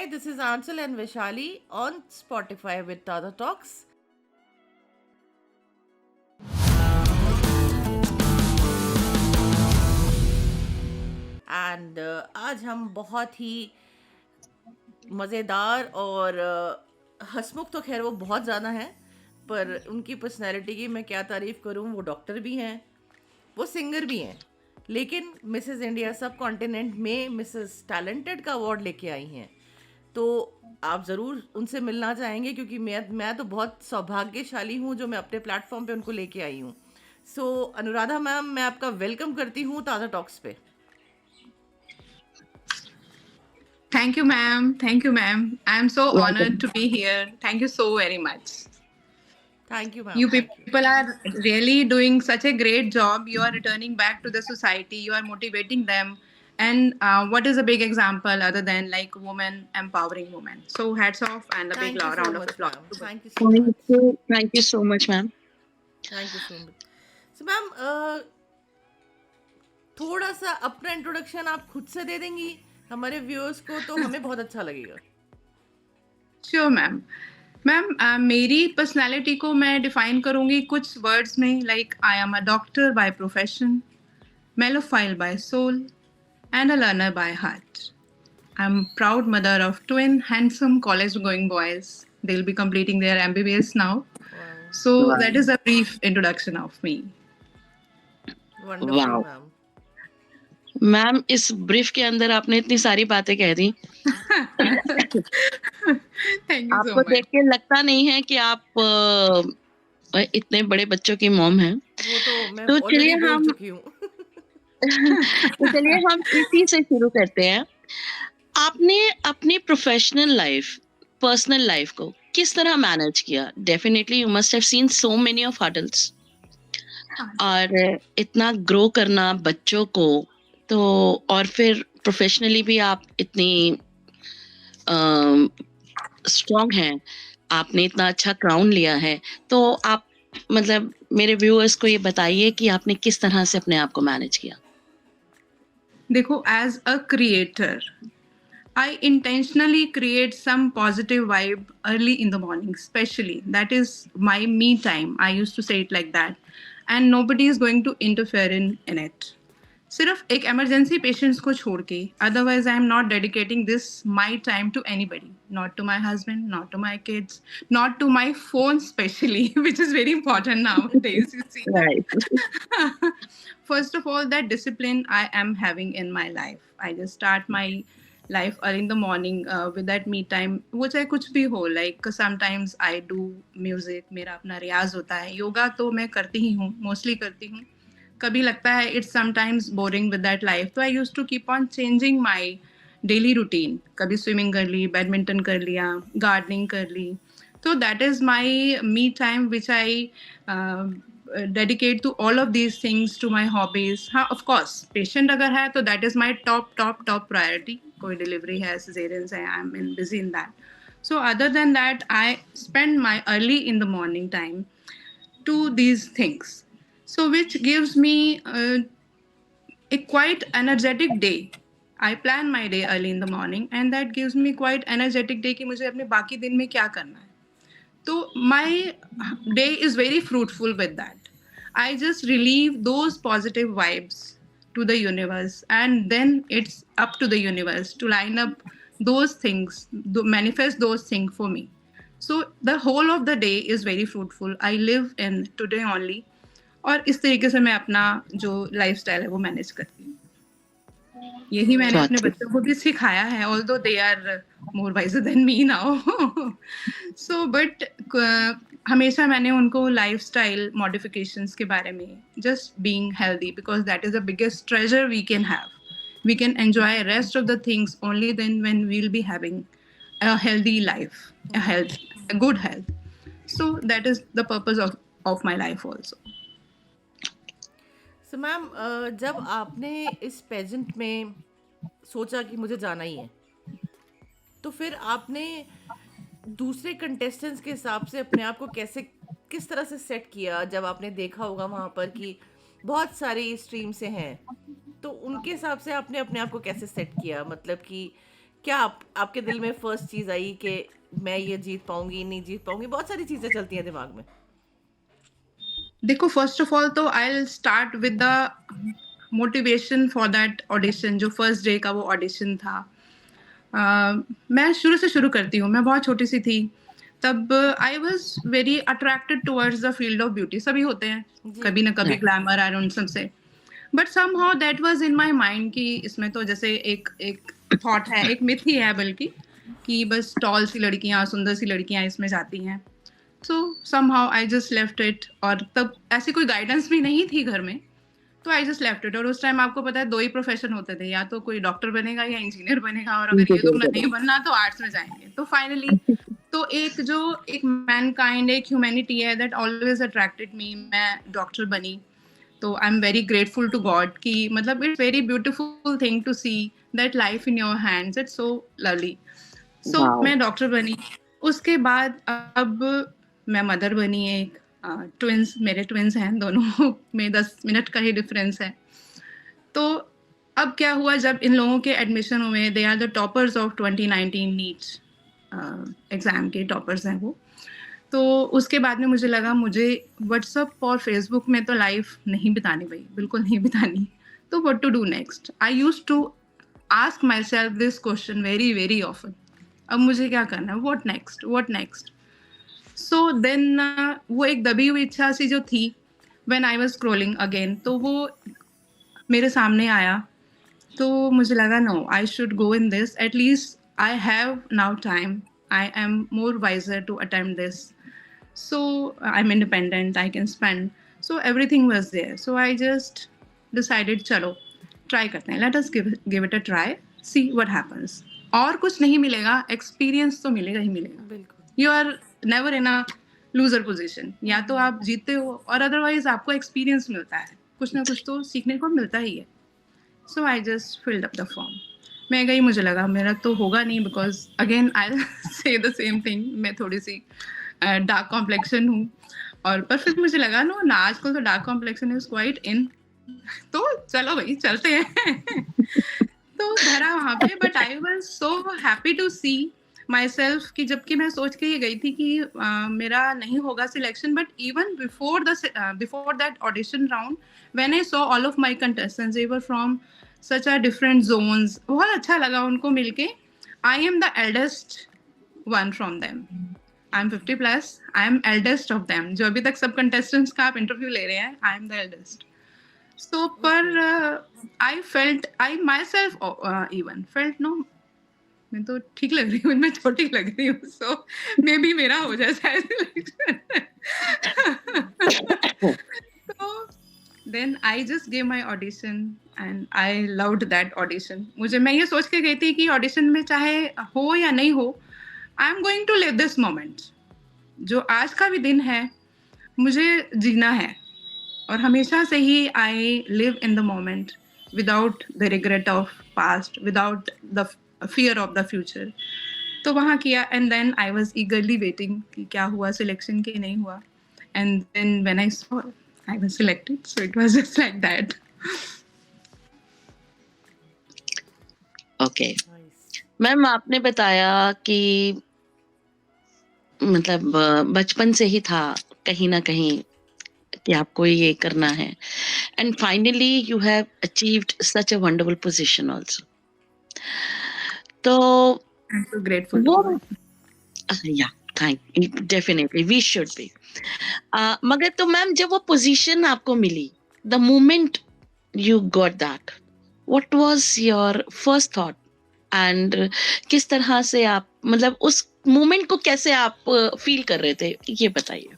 Hi, this is Ansel and Vishali on Spotify with Tata Talks. And आज हम बहुत ही मज़ेदार और हंसमुख तो खैर वो बहुत ज़्यादा हैं, पर उनकी पर्सनैलिटी की मैं क्या तारीफ़ करूं। वो डॉक्टर भी हैं, वो सिंगर भी हैं, लेकिन मिसेस इंडिया सब कॉन्टिनेंट में मिसेस टैलेंटेड का अवार्ड लेके आई हैं। तो आप ज़रूर उनसे मिलना चाहेंगे, क्योंकि मैं तो बहुत सौभाग्यशाली हूँ जो मैं अपने प्लेटफॉर्म पे उनको लेके आई हूँ। सो अनुराधा मैम, मैं आपका वेलकम करती हूँ ताज़ा टॉक्स पे। Thank you, ma'am. Thank you, ma'am. I am so Welcome. honored to be here. Thank you so very much. Thank you ma'am, You thank you. people are really doing such a great job. You are returning back to the society. You are motivating them. And what is a big example other than like women empowering women? So hats off and a big thank you so round of much applause. Ma'am, thank you so much, Thank you so much, ma'am. Thank you so much. So ma'am, थोड़ा सा अपना introduction आप खुद से दे देंगी हमारे viewers को, तो हमें बहुत अच्छा लगेगा। Sure, ma'am. मैम मेरी पर्सनालिटी को मैं डिफाइन करूंगी कुछ वर्ड्स में, like I am a doctor by profession, melophile by soul, and a learner by heart. I'm proud mother of twin handsome college going boys. They'll be completing their MBBS now. So Wow. that is a brief introduction of me. Wonderful Wow. Ma'am. Ma'am, इस brief के अंदर आपने इतनी सारी बातें कह दी। Thank you so आपको much. देख के लगता नहीं है कि आप इतने बड़े बच्चों की मॉम हैं। वो तो मैं तो ऑलरेडी चलिए बोल हम चुकी हूँ। तो चलिए हम इसी से शुरू करते हैं। आपने अपनी प्रोफेशनल लाइफ, पर्सनल लाइफ को किस तरह मैनेज किया? Definitely you must have seen so many of hurdles, और इतना ग्रो करना बच्चों को, तो और फिर प्रोफेशनली भी आप इतनी स्ट्रांग हैं, आपने इतना अच्छा क्राउन लिया है, तो आप मतलब मेरे व्यूअर्स को ये बताइए कि आपने किस तरह से अपने आप को मैनेज किया? देखो, as a creator, I intentionally create some positive vibe early in the morning, especially. That is my me time. I used to say it like that. And nobody is going to interfere in it. सिर्फ एक emergency patients को छोड़ के, otherwise I am not dedicating this my time to anybody. Not to my husband, not to my kids, not to my phone especially, which is very important nowadays, you see. Right. First of all, that discipline I am having in my life. I just start my life early in the morning with that me time, which I कुछ भी हो, like sometimes I do music, मेरा अपना रियाज होता है, योगा तो मैं करती ही हूँ, मोस्टली करती हूँ। कभी लगता है it's sometimes boring with that life, तो I used to keep on changing my daily routine. कभी स्विमिंग कर ली, बैडमिंटन कर लिया, गार्डनिंग कर ली. So that is my me time, which I dedicate to all of these things, to my hobbies. हाँ, of course, patient अगर है तो that is my top priority. कोई delivery है, cesareans है, I'm busy in that. So other than that, I spend my early in the morning time to these things. So which gives me a quite energetic day. I plan my day early in the morning, and that gives me quite energetic day कि मुझे अपने बाकी दिन में क्या करना है. So my day is very fruitful with that. I just relieve those positive vibes to the universe, and then it's up to the universe to line up those things, to manifest those things for me. So the whole of the day is very fruitful. I live in today only. और इस तरीके से मैं अपना जो lifestyle है वो manage करती हूँ. यही मैंने अपने बच्चों को भी सिखाया है, although they are more wiser than me now. So but हमेशा मैंने उनको लाइफस्टाइल मॉडिफिकेशंस के बारे में, just being healthy, because that is the biggest treasure we can have. We can enjoy rest of the things only then when we'll be having a healthy life, a good health. So that is the purpose of my life also. So ma'am, जब आपने इस pageant में सोचा कि मुझे जाना ही है, तो फिर आपने दूसरे कंटेस्टेंट्स के हिसाब से अपने आप को किस तरह से सेट किया? जब आपने देखा होगा वहाँ पर कि बहुत सारी स्ट्रीम से हैं, तो उनके हिसाब से आपने अपने आप को कैसे सेट किया? मतलब कि क्या आपके दिल में फर्स्ट चीज आई कि मैं ये जीत पाऊंगी, नहीं जीत पाऊंगी? बहुत सारी चीजें चलती हैं दिमाग में। देखो, फर्स्ट ऑफ ऑल तो I will start with the motivation for that audition. जो फर्स्ट डे का वो ऑडिशन था, मैं शुरू से शुरू करती हूँ। मैं बहुत छोटी सी थी तब। I was very attracted towards the field of beauty. सभी होते हैं जी। कभी ना कभी, Right. ग्लैमर और उन सबसे। But somehow that was in my mind कि इसमें तो जैसे एक एक थॉट है, एक मिथ ही है बल्कि, कि बस टॉल सी लड़कियां, सुंदर सी लड़कियां इसमें जाती हैं। सो somehow I just left it. और तब ऐसी कोई गाइडेंस भी नहीं थी घर में, तो आई जस्ट लेफ्ट इट। और उस टाइम आपको पता है 2 ही प्रोफेशन होते थे, या तो कोई डॉक्टर बनेगा या इंजीनियर बनेगा, और अगर ये दोनों नहीं बनना तो आर्ट्स में जाएंगे। तो फाइनली तो एक मैनकाइंड, एक ह्यूमैनिटी है दैट ऑलवेज अट्रैक्टेड मी। मैं डॉक्टर बनी, तो I am very grateful to God कि मतलब it's very beautiful thing to see that life in your hands, it's so lovely. So Wow. मैं डॉक्टर बनी। उसके बाद अब मैं मदर बनी। एक ट्विंस, मेरे ट्विंस हैं दोनों में 10 मिनट का ही डिफरेंस है। तो अब क्या हुआ, जब इन लोगों के एडमिशन हुए, they are the toppers of 2019 NEET exam के टॉपर्स हैं वो। तो उसके बाद में मुझे लगा मुझे व्हाट्सअप और फेसबुक में तो लाइफ नहीं बितानी भाई, बिल्कुल नहीं बितानी। तो what to do next? I used to ask myself this question very very often. अब मुझे क्या करना है? What next, what next? So then वो एक दबी हुई इच्छा सी जो थी, when I was scrolling again, तो वो मेरे सामने आया। तो मुझे लगा no, I should go in this. At least I have now time, I am more wiser to attempt this. So I'm independent, I can spend. So everything was there. So I just decided, चलो try करते हैं, let us give it a try, see what happens. और कुछ नहीं मिलेगा, experience तो मिलेगा ही मिलेगा। बिल्कुल। You are never in a loser position. या तो आप जीतते हो और otherwise आपको experience मिलता है, कुछ ना कुछ तो सीखने को मिलता ही है। So I just filled up the form. मैं गई, मुझे लगा मेरा तो होगा नहीं, because again I'll say the same thing, मैं थोड़ी सी डार्क कॉम्प्लेक्शन हूँ। और पर फिर मुझे लगा नो ना, आजकल तो dark complexion is quite in, तो चलो भाई चलते हैं। तो भरा वहाँ पे। But I was so happy to see myself कि जबकि मैं सोच के ये गई थी कि मेरा नहीं होगा selection, but even before that audition round, when I saw all of my contestants, they were from such a different zones, बहुत अच्छा लगा उनको मिलके। आई am the eldest one from them. I am 50 plus, I am eldest of them. जो अभी तक सब contestants का आप इंटरव्यू ले रहे हैं, I am the eldest. So पर I felt, I myself even felt no, मैं तो ठीक लग रही हूँ, मैं छोटी लग रही हूँ, सो मे बी मेरा हो जाए शायद। तो then I just gave my audition and I loved that audition. मैं ये सोच के गई थी कि ऑडिशन में चाहे हो या नहीं हो, I am going to live this moment. जो आज का भी दिन है, मुझे जीना है। और हमेशा से ही I live in the moment without the regret of past, without the fear of the future. तो वहाँ किया and then I was eagerly waiting कि क्या हुआ सिलेक्शन की, नहीं हुआ। And then when I saw I was selected, so it was just like that. Okay ma'am, आपने बताया कि मतलब बचपन से ही था कहीं ना कहीं कि आपको ये करना है, and finally you have achieved such a wonderful position also. तो आई एम सो ग्रेटफुल। वो या thank, definitely we should be. मगर तो मैम, जब वो पोजीशन आपको मिली, the moment you got that, what was your first thought and किस तरह से आप मतलब उस मोमेंट को कैसे आप फील कर रहे थे, ये बताइए।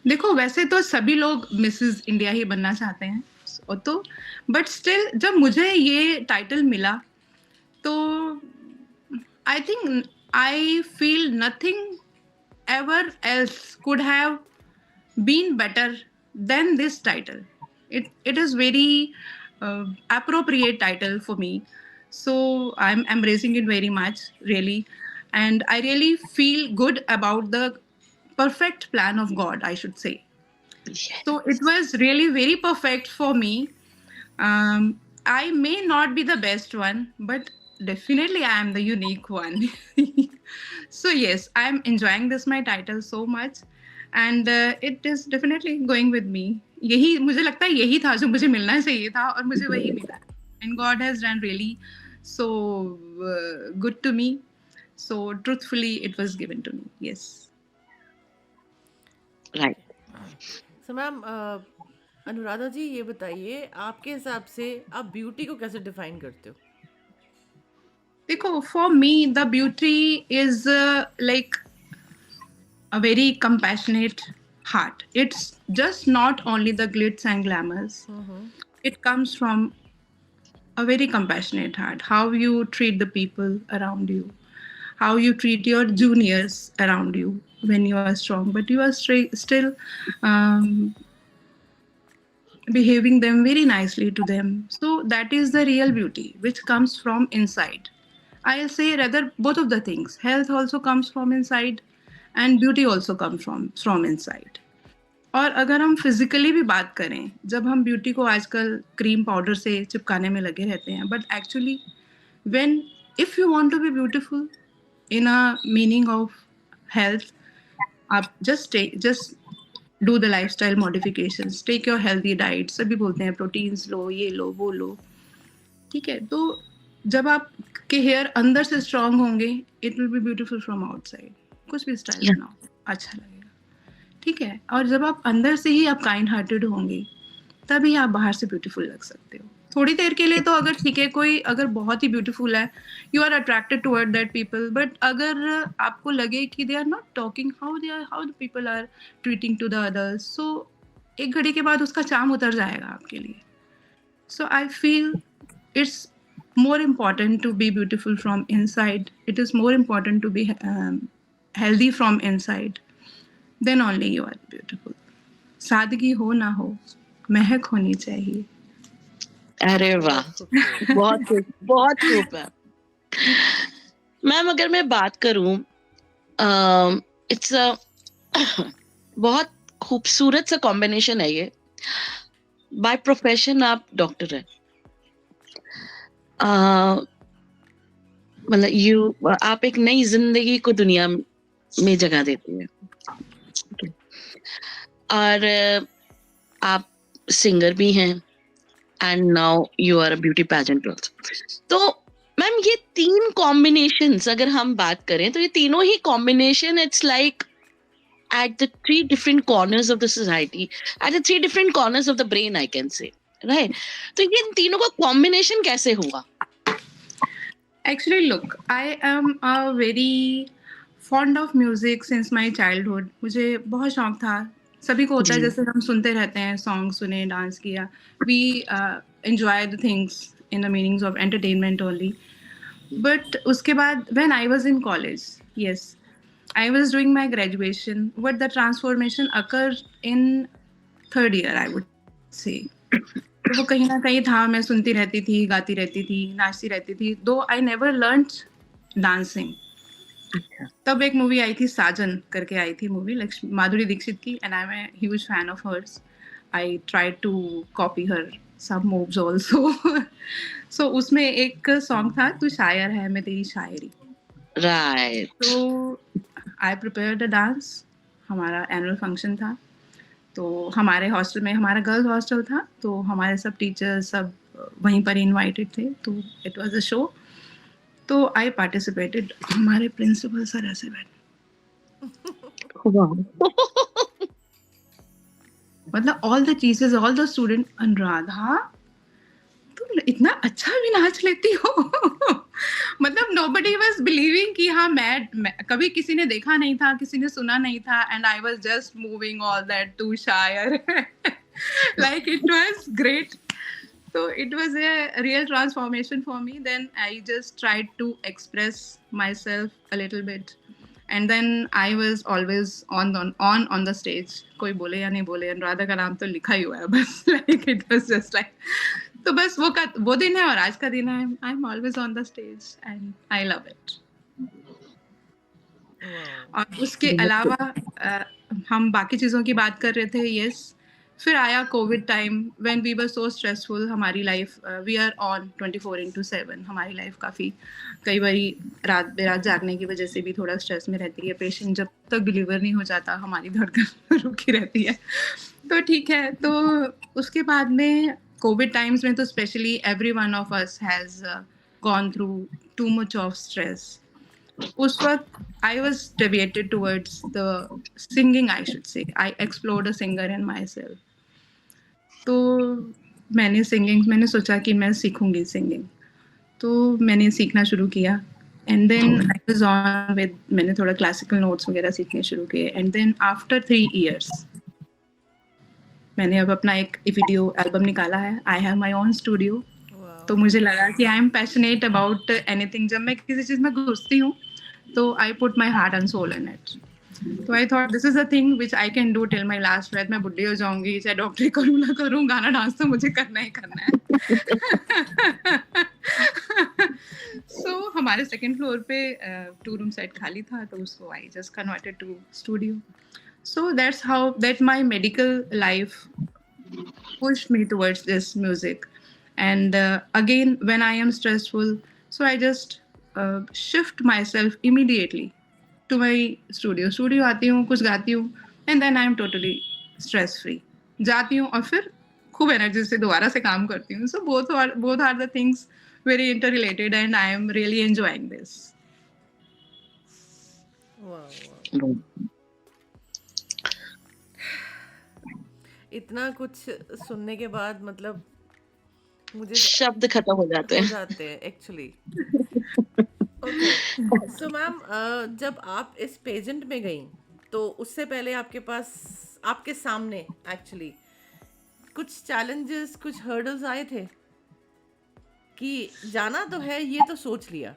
देखो, वैसे तो सभी लोग मिसेस इंडिया ही बनना चाहते हैं, तो बट स्टिल जब मुझे ये टाइटल मिला, तो I think I feel nothing ever else could have been better than this title. It is very appropriate title for me, so I'm embracing it very much, really. And I really feel good about the perfect plan of God, I should say. So it was really very perfect for me. I may not be the best one, but definitely I am the unique one. So yes, I am enjoying this my title so much, and it is definitely going with me. यही मुझे लगता है यही था जो मुझे मिलना चाहिए था और मुझे वही मिला. And God has done really so good to me. So truthfully, it was given to me. Yes. Right. So ma'am, Anuradha ji ये बताइए, आपके हिसाब से आप ब्यूटी को कैसे डिफाइन करते हो? देखो, for me, the beauty is like a very compassionate heart. It's just not only the glitz and glamours. It comes from a very compassionate heart. How you treat the people around you, how you treat your juniors around you when you are strong, but you are still um, behaving them very nicely to them. So that is the real beauty, which comes from inside. I'll say rather both of the things. Health also comes from inside, and beauty also comes from inside. और अगर हम physically भी बात करें, जब हम beauty को आजकल क्रीम पाउडर से चिपकाने में लगे रहते हैं, but actually when if you want to be beautiful in a meaning of health, आप just do the lifestyle modifications, take your healthy diet. सभी बोलते हैं प्रोटीन्स लो, ये लो, वो लो, ठीक है. तो जब आप के हेयर अंदर से स्ट्रांग होंगे, it will B beautiful from outside. कुछ भी स्टाइल Yeah. बनाओ, अच्छा लगेगा, ठीक है. और जब आप अंदर से ही आप काइंड हार्टेड होंगे, तभी आप बाहर से ब्यूटीफुल लग सकते हो. थोड़ी देर के लिए तो अगर ठीक है, कोई अगर बहुत ही ब्यूटीफुल है, you are attracted toward that people, but अगर आपको लगे कि they are not talking how the people are treating to the others, so एक घड़ी के बाद उसका चार्म उतर जाएगा आपके लिए. So I feel it's more important to be beautiful from inside. It is more important to be healthy from inside. Then only you are beautiful. सादगी हो ना हो, महक होनी चाहिए. अरे वाह, बहुत खूब, बहुत खूब है. मैम अगर मैं बात करूं, इट्स बहुत खूबसूरत सा कॉम्बिनेशन है ये. बाय प्रोफेशन आप डॉक्टर हैं, मतलब आप एक नई जिंदगी को दुनिया में जगह देती हैं. और आप सिंगर भी हैं, and now you are a beauty pageant also. तो मैम ये 3 कॉम्बिनेशंस अगर हम बात करें, तो ये तीनों ही combination it's like at the 3 different corners of the society, at the 3 different corners of the brain, I can say, right? तो ये इन तीनों का कॉम्बिनेशन कैसे हुआ? Actually, look, I am a very fond of music since my childhood. मुझे बहुत शौक था. सभी को होता है, जी. जैसे हम सुनते रहते हैं, सॉन्ग सुने, डांस किया. We enjoy the things in the meanings of entertainment only. But उसके बाद when I was in college, yes, I was doing my graduation, but the transformation occurred in 3rd year, I would say. तो वो कहीं ना कहीं था. मैं सुनती रहती थी, गाती रहती थी, नाचती रहती थी, दो आई नेवर लर्न्ड डांसिंग. तब एक मूवी आई थी, साजन करके आई थी मूवी, माधुरी दीक्षित की, and I am a huge fan of hers. I tried to copy her some moves also. So उसमें एक सॉन्ग था, तू शायर है मैं तेरी शायरी. राइट. तो आई प्रिपेयर्ड अ डांस. हमारा एनुअल फंक्शन था, तो हमारे हॉस्टल में, हमारा गर्ल्स हॉस्टल था, तो हमारे सब टीचर्स सब वहीं पर इनवाइटेड थे. तो इट वाज अ शो. तो आई पार्टिसिपेटेड. हमारे प्रिंसिपल सर ऐसे बैठे, मतलब all the teachers, all the student, Anuradha तुम इतना अच्छा भी नाच लेती हो. मतलब नोबडी वाज बिलीविंग कि हाँ, मैं कभी किसी ने देखा नहीं था, किसी ने सुना नहीं था, and I was just moving all that to शायर. Like it was great. So it was a real transformation for me. Then I just tried to express myself a little bit, and then I was always on the stage. कोई बोले या नहीं बोले, अनुराधा का नाम तो लिखा ही हुआ है बस. Like it was just like, तो बस वो दिन है और आज का दिन है. I'm always on the stage and I love it. और उसके अलावा हम बाकी चीज़ों की बात कर रहे थे. Yes, फिर आया covid time when we were so stressful. हमारी लाइफ वी आर ऑन 24/7. हमारी लाइफ काफ़ी कई बारी रात बेरात जागने की वजह से भी थोड़ा स्ट्रेस में रहती है. पेशेंट जब तक डिलीवर नहीं हो जाता हमारी धड़कन रुकी रहती है. तो ठीक है. तो उसके बाद में कोविड टाइम्स में तो specially every one of us has gone through too much of stress. उस वक्त I was deviated towards the singing, I should say. I explored a singer in myself. तो मैंने सोचा कि मैं सीखूंगी सिंगिंग. तो मैंने सीखना शुरू किया. And then I was on with, मैंने थोड़ा क्लासिकल नोट्स वगैरह सीखने शुरू किए. एंड देन आफ्टर 3 years मैंने अब अपना एक वीडियो एल्बम निकाला है. I have my own studio. तो मुझे लगा कि I am passionate about anything. जब मैं किसी चीज़ में घुसती हूँ तो I put my heart and soul in it. तो I thought this is a thing which I can do till my last breath. मैं बुढ़ी हो जाऊंगी, चाहे डॉक्टरी करूँ ना करूँ, गाना डांस तो मुझे करना ही करना है. सो हमारे सेकंड फ्लोर पे 2 रूम सेट खाली था, तो उसको I just converted to studio. So that's how that my medical life pushed me towards this music. And again, when I am stressful, so I just shift myself immediately to my studio. Studio आती हूँ, कुछ गाती हूँ, and then I am totally stress free. जाती हूँ और फिर खूब एनर्जी से दोबारा से काम करती हूँ. So both are the things very interrelated, and I am really enjoying this. वाह. इतना कुछ सुनने के बाद मतलब मुझे शब्द खत्म हो जाते हो हैं. जाते हैं एक्चुअली. ओके. सो मैम, जब आप इस पेजेंट में गई तो उससे पहले आपके सामने एक्चुअली कुछ चैलेंजेस, कुछ हर्डल्स आए थे कि जाना तो है, ये तो सोच लिया,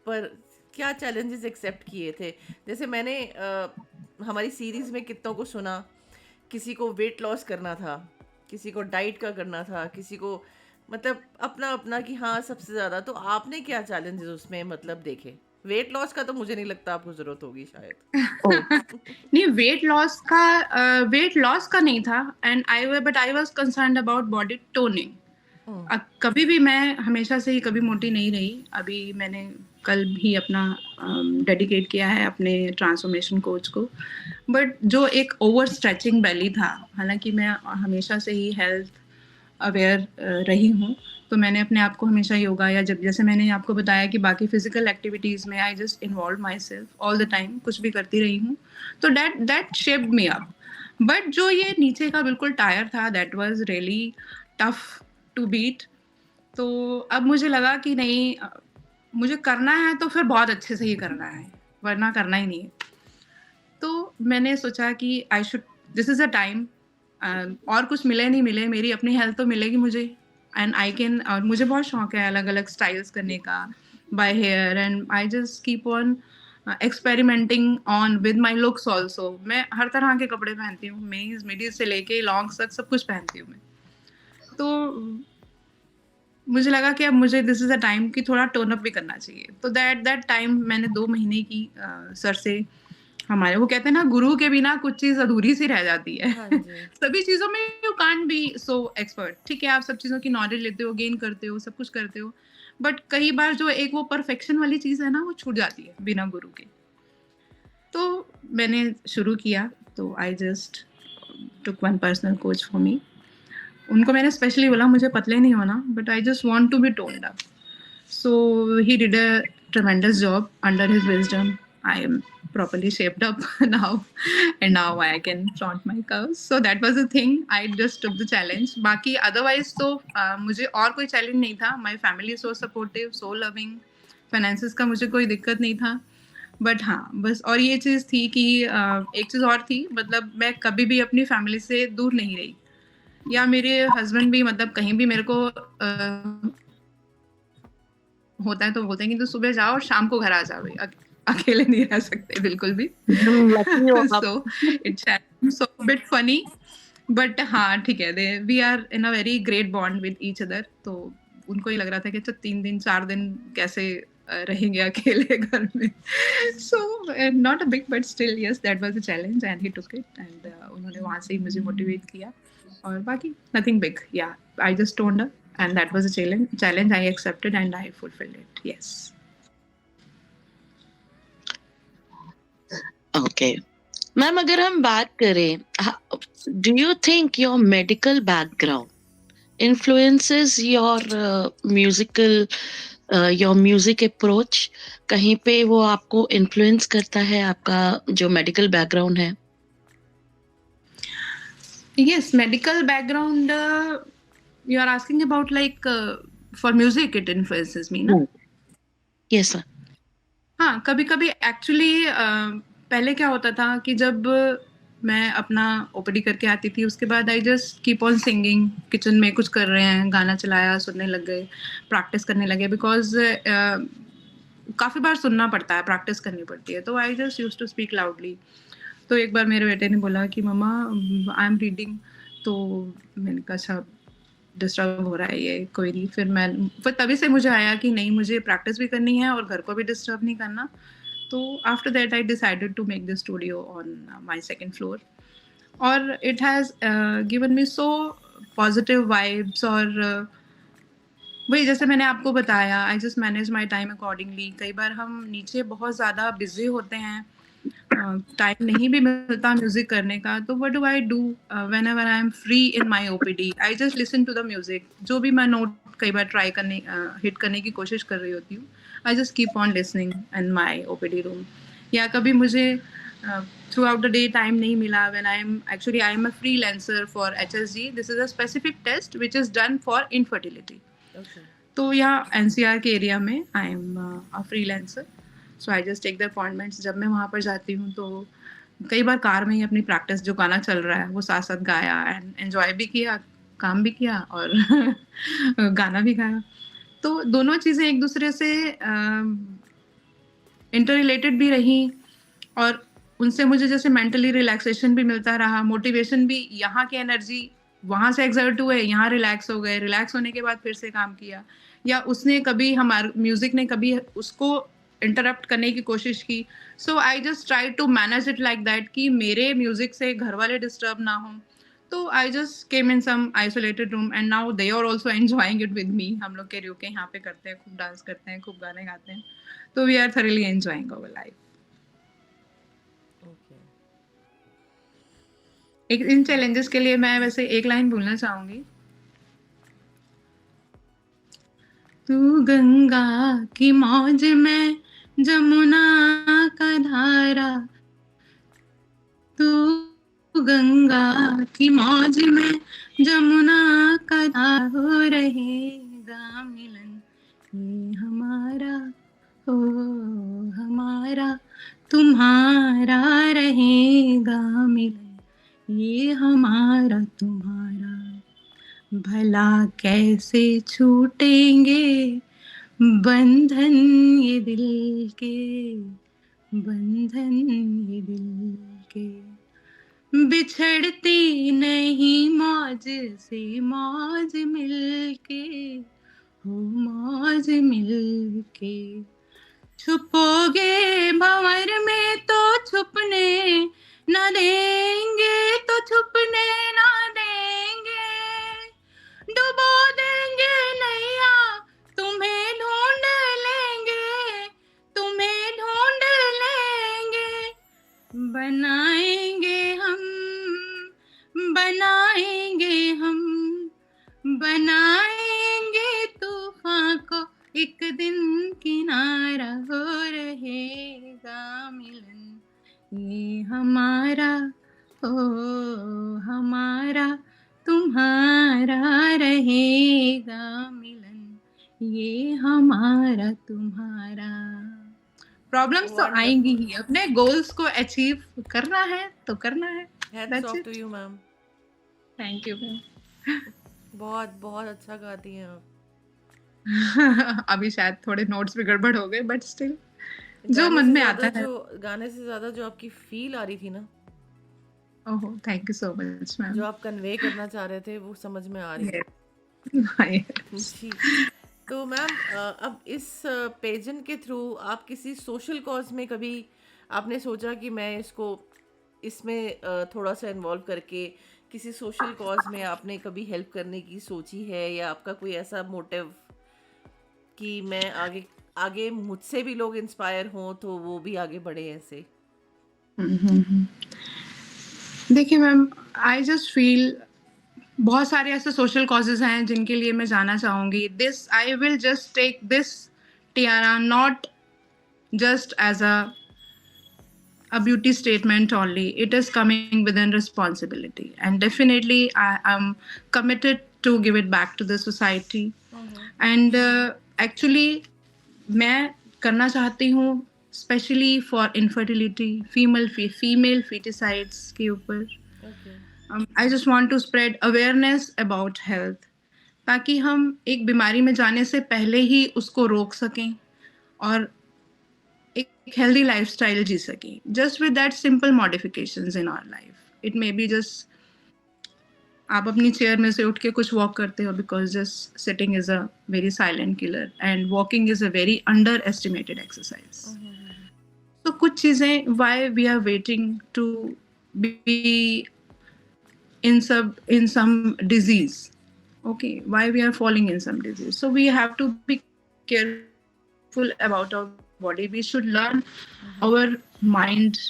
पर क्या चैलेंजेस एक्सेप्ट किए थे? जैसे मैंने हमारी सीरीज में कितनों को सुना, किसी को वेट लॉस करना था, किसी को डाइट का करना था, किसी को मतलब अपना अपना कि हाँ सबसे ज़्यादा. तो आपने क्या चैलेंजेस उसमें मतलब देखे? वेट लॉस का तो मुझे नहीं लगता आपको ज़रूरत होगी शायद. नहीं, वेट लॉस का नहीं था. And I was concerned about body toning. कभी भी मैं हमेशा से ही कभी मोटी नहीं रही. अभी मैंने कल भी अपना डेडिकेट किया है अपने ट्रांसफॉर्मेशन कोच को. बट जो एक ओवर स्ट्रेचिंग बेली था, हालांकि मैं हमेशा से ही हेल्थ अवेयर रही हूँ, तो मैंने अपने आप को हमेशा योगा या जैसे मैंने आपको बताया कि बाकी फिजिकल एक्टिविटीज़ में I just involve myself all the time, कुछ भी करती रही हूँ. तो that shaped me up. But जो ये नीचे का बिल्कुल टायर था, that was really tough to beat. तो अब मुझे लगा कि नहीं, मुझे करना है तो फिर बहुत अच्छे से ही करना है, वरना करना ही नहीं है. तो मैंने सोचा कि I should, this is a time. और कुछ मिले नहीं मिले, मेरी अपनी हेल्थ तो मिलेगी मुझे. एंड आई कैन, और मुझे बहुत शौक है अलग अलग स्टाइल्स करने का by hair. And I just keep on experimenting on with my looks also. मैं हर तरह के कपड़े पहनती हूँ, मिडी से लेके लॉन्ग्स तक सब कुछ पहनती हूँ मैं. तो मुझे लगा कि अब मुझे दिस इज़ अ टाइम कि थोड़ा टोन अप भी करना चाहिए. तो दैट टाइम मैंने 2 महीने की सर से, हमारे वो कहते हैं ना, गुरु के बिना कुछ चीज़ अधूरी सी रह जाती है. हाँ जी. सभी चीज़ों में you can't be so expert. ठीक है, आप सब चीज़ों की नॉलेज लेते हो, गेन करते हो, सब कुछ करते हो, बट कई बार जो एक वो परफेक्शन वाली चीज़ है ना, वो छूट जाती है बिना गुरु के. तो मैंने शुरू किया. तो I just took one personal coach for me. उनको मैंने स्पेशली बोला मुझे पतले नहीं होना, but I just want to be toned up. So he did a tremendous job. Under his wisdom I am properly shaped up now, and now I can flaunt my curves. So that was the thing. I just took the challenge. बाकी otherwise तो मुझे और कोई challenge नहीं था. My family is so supportive, so loving. Finances का मुझे कोई दिक्कत नहीं था. बट हाँ, बस और ये चीज़ थी कि एक चीज़ और थी, मतलब मैं कभी भी अपनी फैमिली से दूर नहीं रही. या मेरे हस्बैंड भी, मतलब कहीं भी मेरे को होता है तो बोलते हैं कि तो सुबह जाओ और शाम को घर आ जाओ, अकेले नहीं रह सकते बिल्कुल भी. So it's so bit funny, but हाँ ठीक है, we are in a very great bond with each other. तो उनको ही लग रहा था कि अच्छा 3 दिन 4 दिन कैसे रहेंगे अकेले घर में. So not a big but still yes that was a challenge and he took it and उन्होंने वहाँ से ही मुझे मोटिवेट किया और बाकी nothing big. Yeah, I just told her and that was a challenge I accepted and I fulfilled it. Yes. Okay ma'am, अगर हम बात करें, do you think your medical background influences your music approach? कहीं पे वो आपको influence करता है, आपका जो medical background है? Yes, medical background. You are asking about like for music it influences me, ना? Yes sir. हाँ, कभी-कभी एक्चुअली पहले क्या होता था कि जब मैं अपना ओपीडी करके आती थी उसके बाद आई just keep on singing. Kitchen में कुछ कर रहे हैं, गाना चलाया, सुनने लग गए, प्रैक्टिस करने लगे बिकॉज काफ़ी बार सुनना पड़ता है, प्रैक्टिस करनी पड़ती है. तो I just used to speak loudly. तो एक बार मेरे बेटे ने बोला कि मम्मा आई एम रीडिंग. तो मैंने कहा अच्छा डिस्टर्ब हो रहा है ये, कोई नहीं. फिर तभी से मुझे आया कि नहीं, मुझे प्रैक्टिस भी करनी है और घर को भी डिस्टर्ब नहीं करना. तो after that I decided to make this studio on my second floor और it has given me so positive vibes. और वही जैसे मैंने आपको बताया, I just manage my time accordingly. कई बार हम नीचे बहुत ज़्यादा बिजी होते हैं, टाइम नहीं भी मिलता म्यूजिक करने का. तो what do I do whenever I am free in my OPD, I just listen to the music. जो भी मैं नोट कई बार ट्राई करने हिट करने की कोशिश कर रही होती हूँ, I just keep on listening in my OPD room. या कभी मुझे throughout the day time नहीं मिला, when I am a freelancer for HSG. This is a specific test which is done for infertility. तो यहाँ NCR के area में I am a freelancer. So I just take the appointments. जब मैं वहाँ पर जाती हूँ तो कई बार कार में ही अपनी प्रैक्टिस, जो गाना चल रहा है वो साथ साथ गाया एंड एंजॉय भी किया, काम भी किया और गाना भी गाया. तो दोनों चीज़ें एक दूसरे से इंटर रिलेटेड भी रही और उनसे मुझे जैसे मेंटली रिलैक्सेशन भी मिलता रहा, मोटिवेशन भी. यहाँ की एनर्जी वहाँ से एक्सर्ट हुए, यहाँ रिलैक्स हो गए, रिलैक्स होने के बाद फिर से काम किया. या उसने कभी हमारे म्यूजिक ने कभी उसको इंटरप्ट करने की कोशिश की. So I just try to manage it like that कि मेरे म्यूजिक से घर वाले डिस्टर्ब ना हो. तो I just came in some isolated room and now they are also enjoying it with me. हम लोग कैरियोके यहाँ पे करते हैं, खूब डांस करते हैं, खूब गाने गाते हैं. तो we are thoroughly enjoying our life. एक इन चैलेंजेस के लिए मैं वैसे एक लाइन बोलना चाहूंगी. तू गंगा की मौज में जमुना का धारा, तू गंगा की मौज में जमुना का धारा, हो रहेगा मिलन ये हमारा, हो हमारा तुम्हारा रहेगा मिलन ये हमारा तुम्हारा. भला कैसे छूटेंगे बंधन ये दिल के, बंधन ये दिल के. बिछड़ती नहीं मौज से मौज मिलके, हो मौज मिलके. छुपोगे भंवर में तो छुपने न देंगे, तो छुपने न देंगे. डुबो देंगे नैया तुम्हें ढूंढ लेंगे, तुम्हें ढूंढ लेंगे. बनाएंगे हम, बनाएंगे हम, बनाएंगे तूफान को एक दिन किनारा, हो रहेगा मिलन ये हमारा, ओ हमारा तुम्हारा रहेगा मिलन ये हमारा तुम्हारा. प्रॉब्लम्स तो आएंगी ही, अपने गोल्स को अचीव करना है तो करना है. Hats off to you, ma'am. Thank you ma'am. बहुत बहुत अच्छा गाती हैं आप. अभी शायद थोड़े नोट्स भी गड़बड़ हो गए बट स्टिल जो मन में आता है. गाने से ज्यादा जो आपकी फील आ रही थी ना, ओहो thank you so much ma'am. जो आप कन्वे करना चाह रहे थे वो समझ में आ रही है. Yes. जी. तो मैम अब इस पेजेंट के थ्रू आप किसी सोशल कॉज में कभी आपने सोचा कि मैं इसको इसमें थोड़ा सा इन्वॉल्व करके किसी सोशल कॉज में आपने कभी हेल्प करने की सोची है, या आपका कोई ऐसा मोटिव कि मैं आगे आगे मुझसे भी लोग इंस्पायर हों तो वो भी आगे बढ़े ऐसे? देखिए मैम, आई जस्ट फील बहुत सारे ऐसे सोशल कॉजेज हैं जिनके लिए मैं जाना चाहूँगी. This I will just take this tiara not just as a beauty statement only. It is coming within responsibility, and definitely I am committed to give it back to the society. And actually मैं करना चाहती हूँ specially for infertility, female foeticides के ऊपर. I just want to spread awareness about health, ताकि हम एक बीमारी में जाने से पहले ही उसको रोक सकें और एक हेल्दी लाइफस्टाइल जी सकें. Just with that simple modifications in our life. It may be just आप अपनी चेयर में से उठ के कुछ वॉक करते हो, because just sitting is a very silent killer and walking is a very underestimated exercise. तो कुछ चीजें why we are waiting to be in some disease. Okay, why we are falling in some disease? So we have to be careful about our body. We should learn our mind.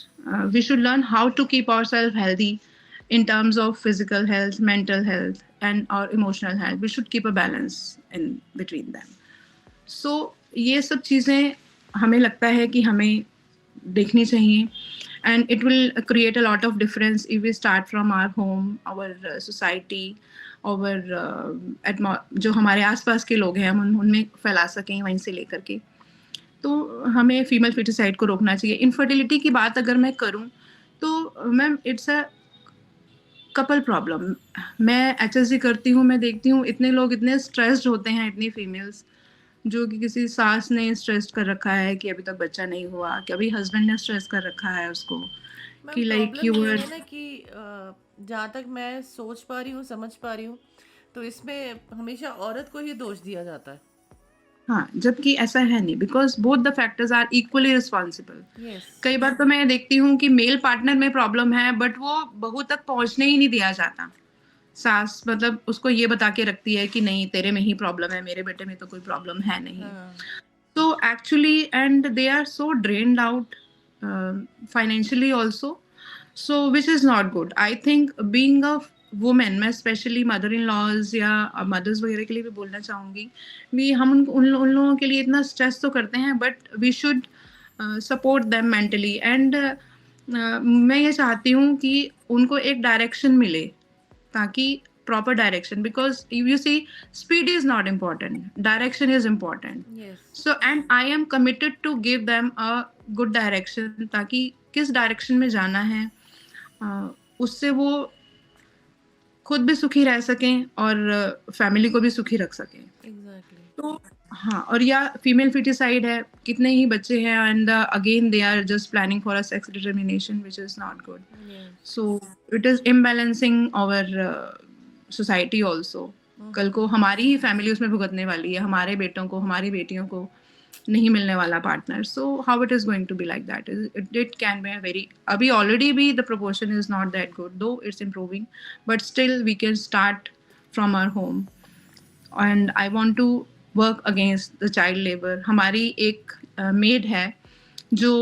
We should learn how to keep ourselves healthy in terms of physical health, mental health, and our emotional health. We should keep a balance in between them. So ये सब चीज़ें हमें लगता है कि हमें देखनी चाहिए. And it will create a lot of difference if we start from our home, our society, our जो हमारे आसपास के लोग हैं हम उनमें फैला सकें वहीं से लेकर के. तो हमें फीमेल फीटिसाइड को रोकना चाहिए. इनफर्टिलिटी की बात अगर मैं करूं तो ma'am it's a couple problem. मैं HSC करती हूँ, मैं देखती हूँ इतने लोग इतने स्ट्रेस्ड होते हैं, इतनी फीमेल्स जो कि किसी सास ने स्ट्रेस कर रखा है कि अभी तक बच्चा नहीं हुआ, कि अभी हस्बैंड ने स्ट्रेस कर रखा है उसको कि लाइक प्रॉब्लम यू ये वर. है ना कि जहाँ तक मैं सोच पा रही हूँ, समझ पा रही हूँ, तो इसमें हमेशा औरत को ही दोष दिया जाता है. हाँ, जबकि ऐसा है नहीं, because both the factors are equally responsible. Yes. कई बार तो मैं देखती हूँ कि मेल पार्टनर में प्रॉब्लम है बट वो बहू तक पहुंचने ही नहीं दिया जाता. सास मतलब उसको ये बता के रखती है कि नहीं तेरे में ही प्रॉब्लम है, मेरे बेटे में तो कोई प्रॉब्लम है नहीं. So actually, and they are so drained out financially also, so which is not good. I think being a woman, मैं स्पेशली मदर इन लॉज या मदर्स वगैरह के लिए भी बोलना चाहूँगी, हम उन लोगों के लिए इतना स्ट्रेस तो करते हैं but we should support them mentally. And मैं ये चाहती हूँ कि उनको एक डायरेक्शन मिले, ताकि proper direction, because if you see speed is not important, direction is important. Yes. So and I am committed to give them a good direction, ताकि किस direction में जाना है उससे वो खुद भी सुखी रह सकें और फैमिली को भी सुखी रख सकें. Exactly. तो हाँ, और या फीमेल फीटिसाइड है, कितने ही बच्चे हैं and again they are just planning for a sex determination which is not good. So it is imbalancing our society also. कल को हमारी ही फैमिली उसमें भुगतने वाली है, हमारे बेटों को, हमारी बेटियों को नहीं मिलने वाला partner. So how it is going to be like that. It can be a very, अभी ऑलरेडी भी the proportion is not that good, though it's improving, but still we can start from our home. And I want to work against the child labour. हमारी एक made है जो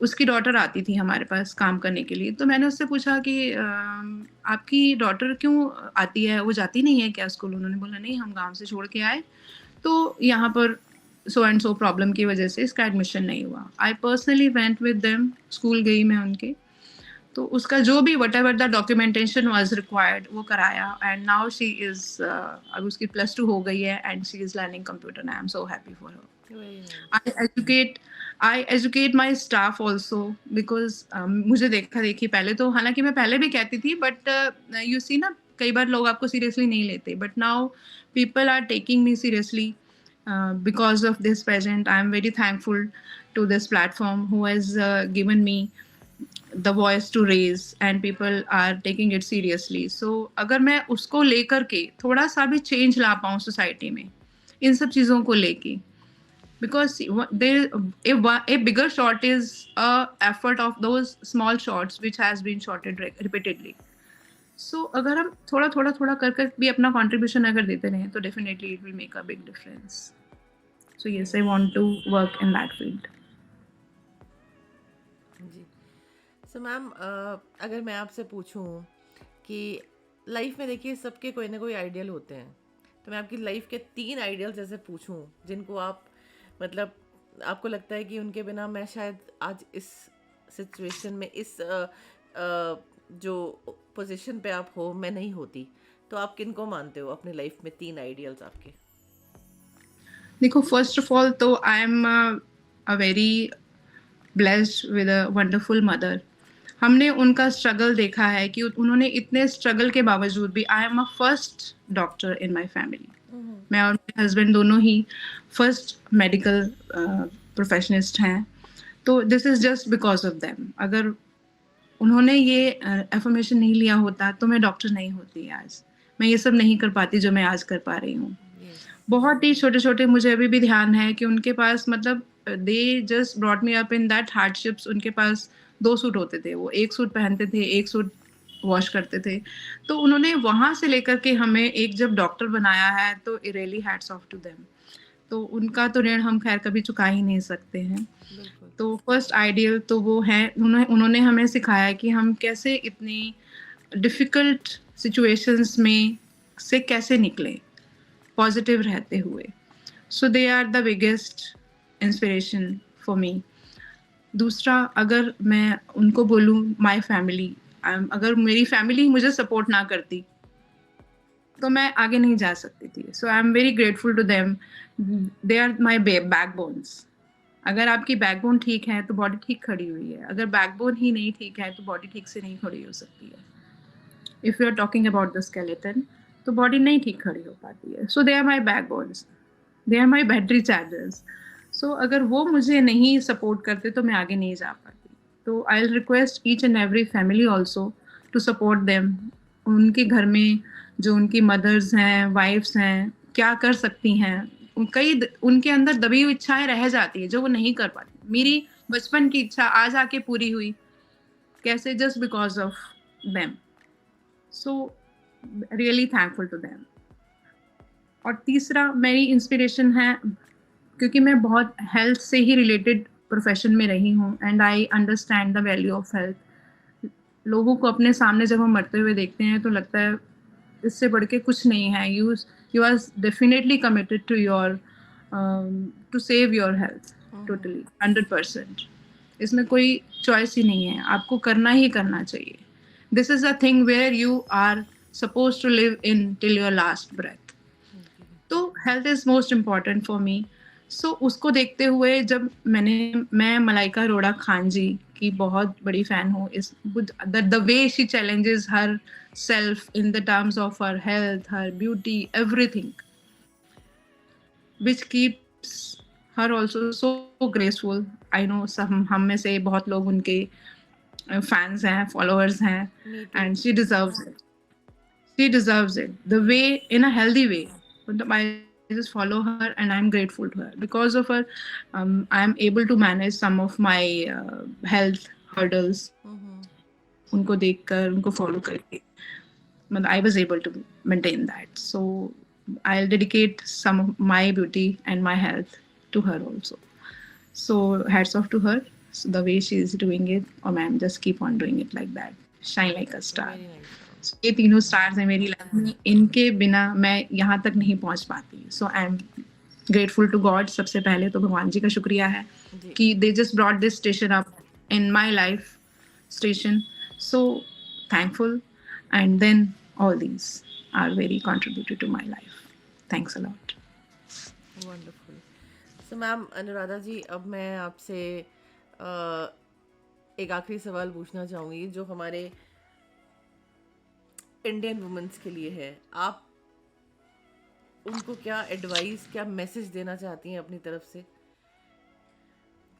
उसकी daughter आती थी हमारे पास काम करने के लिए. तो मैंने उससे पूछा कि आपकी डॉटर क्यों आती है, वो जाती नहीं है क्या स्कूल? उन्होंने बोला नहीं, हम गांव से छोड़ के आए तो यहाँ पर सो एंड सो प्रॉब्लम की वजह से इसका एडमिशन नहीं हुआ. I personally went with them, school गई मैं उनके, तो उसका जो भी what ever the documentation was required वो कराया. एंड नाउ शी इज अब उसकी +2 हो गई है and she is learning computer and I am so happy for her. I educate my staff also because मुझे देखा देखी पहले तो, हालांकि मैं पहले भी कहती थी बट you see ना, कई बार लोग आपको सीरियसली नहीं लेते, but now people are taking me seriously because of this pageant. I am very thankful to this platform who has given me the voice to raise and people are taking it seriously. So अगर मैं उसको लेकर के थोड़ा सा भी change ला पाऊँ society में, इन सब चीज़ों को लेके, because a bigger shot is a effort of those small shots which has been shotted repeatedly. So अगर हम थोड़ा थोड़ा थोड़ा कर कर भी अपना contribution अगर देते रहें तो definitely it will make a big difference. So yes, I want to work in that field. जी। सो मैम, अगर मैं आपसे पूछूं कि लाइफ में देखिए सबके कोई ना कोई आइडियल होते हैं, तो मैं आपकी लाइफ के 3 आइडियल जैसे पूछूं जिनको आप मतलब आपको लगता है कि उनके बिना मैं शायद आज इस सिचुएशन में जो पोजीशन पे आप हो मैं नहीं होती, तो आप किनको मानते हो अपनी लाइफ में 3 आइडियल्स आपके? देखो, फर्स्ट ऑफ ऑल तो I am a very blessed with a wonderful mother. हमने उनका स्ट्रगल देखा है कि उन्होंने इतने स्ट्रगल के बावजूद भी, आई am a first doctor in my family. मैं और मेरे हस्बैंड दोनों ही फर्स्ट मेडिकल प्रोफेशनिस्ट हैं. तो this is just because of them. अगर उन्होंने ये एफर्मेशन नहीं लिया होता तो मैं डॉक्टर नहीं होती आज. मैं ये सब नहीं कर पाती जो मैं आज कर पा रही हूँ. बहुत ही छोटे छोटे मुझे अभी भी ध्यान है कि उनके पास मतलब दे just brought me up in that hardships. उनके पास 2 सूट होते थे, वो 1 सूट पहनते थे, 1 सूट वॉश करते थे. तो उन्होंने वहाँ से लेकर के हमें एक जब डॉक्टर बनाया है तो really hats off to them. तो उनका तो ऋण हम खैर कभी चुका ही नहीं सकते हैं. तो फर्स्ट आइडियल तो वो है. उन्होंने हमें सिखाया कि हम कैसे इतनी डिफ़िकल्ट सिचुएशंस में से कैसे निकलें पॉजिटिव रहते हुए. So they are the biggest inspiration for me. दूसरा, अगर मैं उनको बोलूँ माय फैमिली, अगर मेरी फैमिली मुझे सपोर्ट ना करती तो मैं आगे नहीं जा सकती थी. So I am very grateful to them. They are my backbones. अगर आपकी बैकबोन ठीक है तो बॉडी ठीक खड़ी हुई है. अगर बैकबोन ही नहीं ठीक है तो बॉडी ठीक से नहीं खड़ी हो सकती है. If you are talking about the skeleton, तो बॉडी नहीं ठीक खड़ी हो पाती है. So they are my backbones, they are my battery chargers. So अगर वो मुझे नहीं सपोर्ट करते तो मैं आगे नहीं जा पाती. तो I will request each and every family also to support them. उनके घर में जो उनकी मदर्स हैं, वाइफ्स हैं, क्या कर सकती हैं. कई उनके अंदर दबी हुई इच्छाएं रह जाती है जो वो नहीं कर पाती. मेरी बचपन की इच्छा आज आके पूरी हुई कैसे, just because of them. So really thankful to them. और तीसरा मेरी इंस्पिरेशन है, क्योंकि मैं बहुत हेल्थ से ही रिलेटेड प्रोफेशन में रही हूँ and I understand the value of health. लोगों को अपने सामने जब हम मरते हुए देखते हैं तो लगता है इससे बढ़ के कुछ नहीं है. You are definitely committed to your to save your health totally 100%. इसमें कोई चॉइस ही नहीं है, आपको करना ही करना चाहिए. This is a thing where you are suppose to live in till your last breath. तो health is most important for me. So उसको देखते हुए जब मैं मलाइका अरोड़ा खान जी की बहुत बड़ी फैन हूँ. इस the way she challenges her self in the terms of her health, her beauty, everything, which keeps her also so graceful. I know हम में से बहुत लोग उनके फैंस हैं, फॉलोअर्स हैं, and she deserves it. She deserves it. The way, in a healthy way. I just follow her and I'm grateful to her. Because of her, I am able to manage some of my health hurdles. उनको देखकर, उनको follow करके, I was able to maintain that. So I'll dedicate some of my beauty and my health to her also. So hats off to her. So the way she is doing it, oh ma'am, just keep on doing it like that. Shine like a star. So, ये तीनों stars हैं मेरी life में. इनके बिना मैं यहाँ तक नहीं पहुँच पाती. So I am grateful to God. सबसे पहले तो भगवान जी का शुक्रिया है कि they just brought this station up in my life station. So thankful. And then all these are very contributed to my life. Thanks a lot. Wonderful. So ma'am Anuradha ji, अब मैं आपसे एक आखिरी सवाल पूछना चाहूँगी जो हमारे इंडियन वुमेन्स के लिए है. आप उनको क्या एडवाइस, क्या मैसेज देना चाहती हैं अपनी तरफ से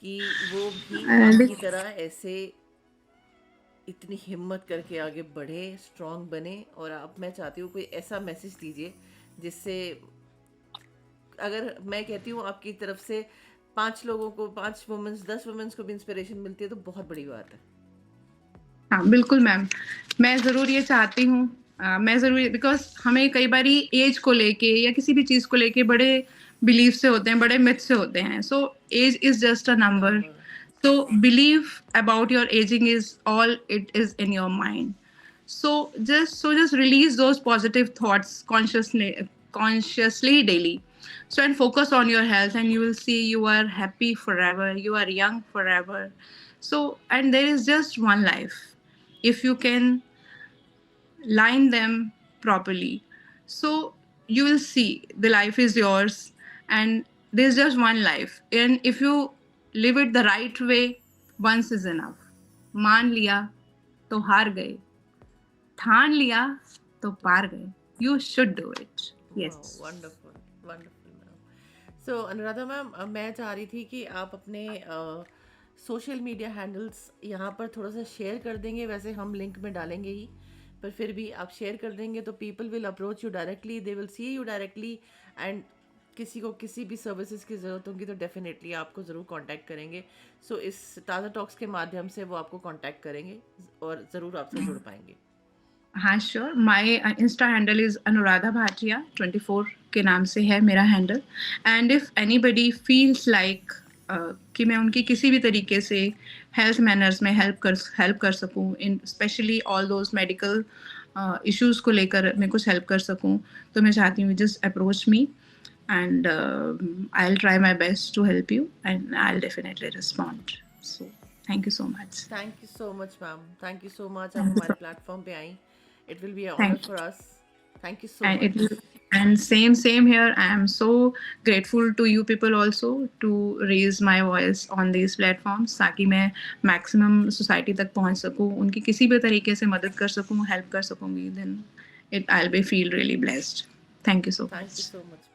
कि वो भी आपकी तरह ऐसे इतनी हिम्मत करके आगे बढ़े, स्ट्रांग बने. और आप, मैं चाहती हूँ कोई ऐसा मैसेज दीजिए जिससे अगर मैं कहती हूँ आपकी तरफ से 5 लोगों को, 5 वुमेन्स, 10 वुमेन्स को भी इंस्पिरेशन मिलती है तो बहुत बड़ी बात है। हाँ बिल्कुल मैम, मैं ज़रूर ये चाहती हूँ, मैं ज़रूर, बिकॉज हमें कई बारी एज को लेके या किसी भी चीज़ को लेके बड़े बिलीव से होते हैं, बड़े मिथ से होते हैं. So age is just a number. So believe about your aging is all it is in your mind. So just release those positive thoughts consciously daily. So and focus on your health, and you will see you are happy forever. You are young forever. So and there is just one life. If you can line them properly, so you will see the life is yours, and there's just one life, and if you live it the right way, once is enough. मान लिया तो हार गए, ठान लिया तो पार गए. You should do it. Yes. Wonderful wonderful ma'am. So Anuradha ma'am, मैं चाह रही थी कि आप अपने सोशल मीडिया हैंडल्स यहाँ पर थोड़ा सा शेयर कर देंगे. वैसे हम लिंक में डालेंगे ही, पर फिर भी आप शेयर कर देंगे तो people will approach you directly, they will see you directly, and किसी को किसी भी सर्विसेज की ज़रूरत होगी तो डेफिनेटली आपको ज़रूर कांटेक्ट करेंगे. सो इस ताज़ा टॉक्स के माध्यम से वो आपको कांटेक्ट करेंगे और ज़रूर आपसे जुड़ पाएंगे. हाँ sure. My Insta handle is Anuradha Bhatia 24 के नाम से है मेरा handle. And if anybody feels like कि मैं उनकी किसी भी तरीके से हेल्थ मैनर्स में हेल्प कर सकूँ, in specially all those medical issues को लेकर मैं कुछ हेल्प कर सकूँ, तो मैं चाहती हूँ just approach me, and I'll try my best to help you, and I'll definitely respond. So thank you so much. Thank you so much ma'am, thank you so much. आप हमारे प्लेटफॉर्म पे आई. It will be a honour Thank you. For us. Thank you so And it much. will, and same here. I am so grateful to you people also to raise my voice on these platforms, ताकि मैं maximum society तक पहुंच सकूं, उनकी किसी भी तरीके से मदद कर सकूं, help कर सकूंगी. Then I'll be feel really blessed. Thank you so thank you much. So much.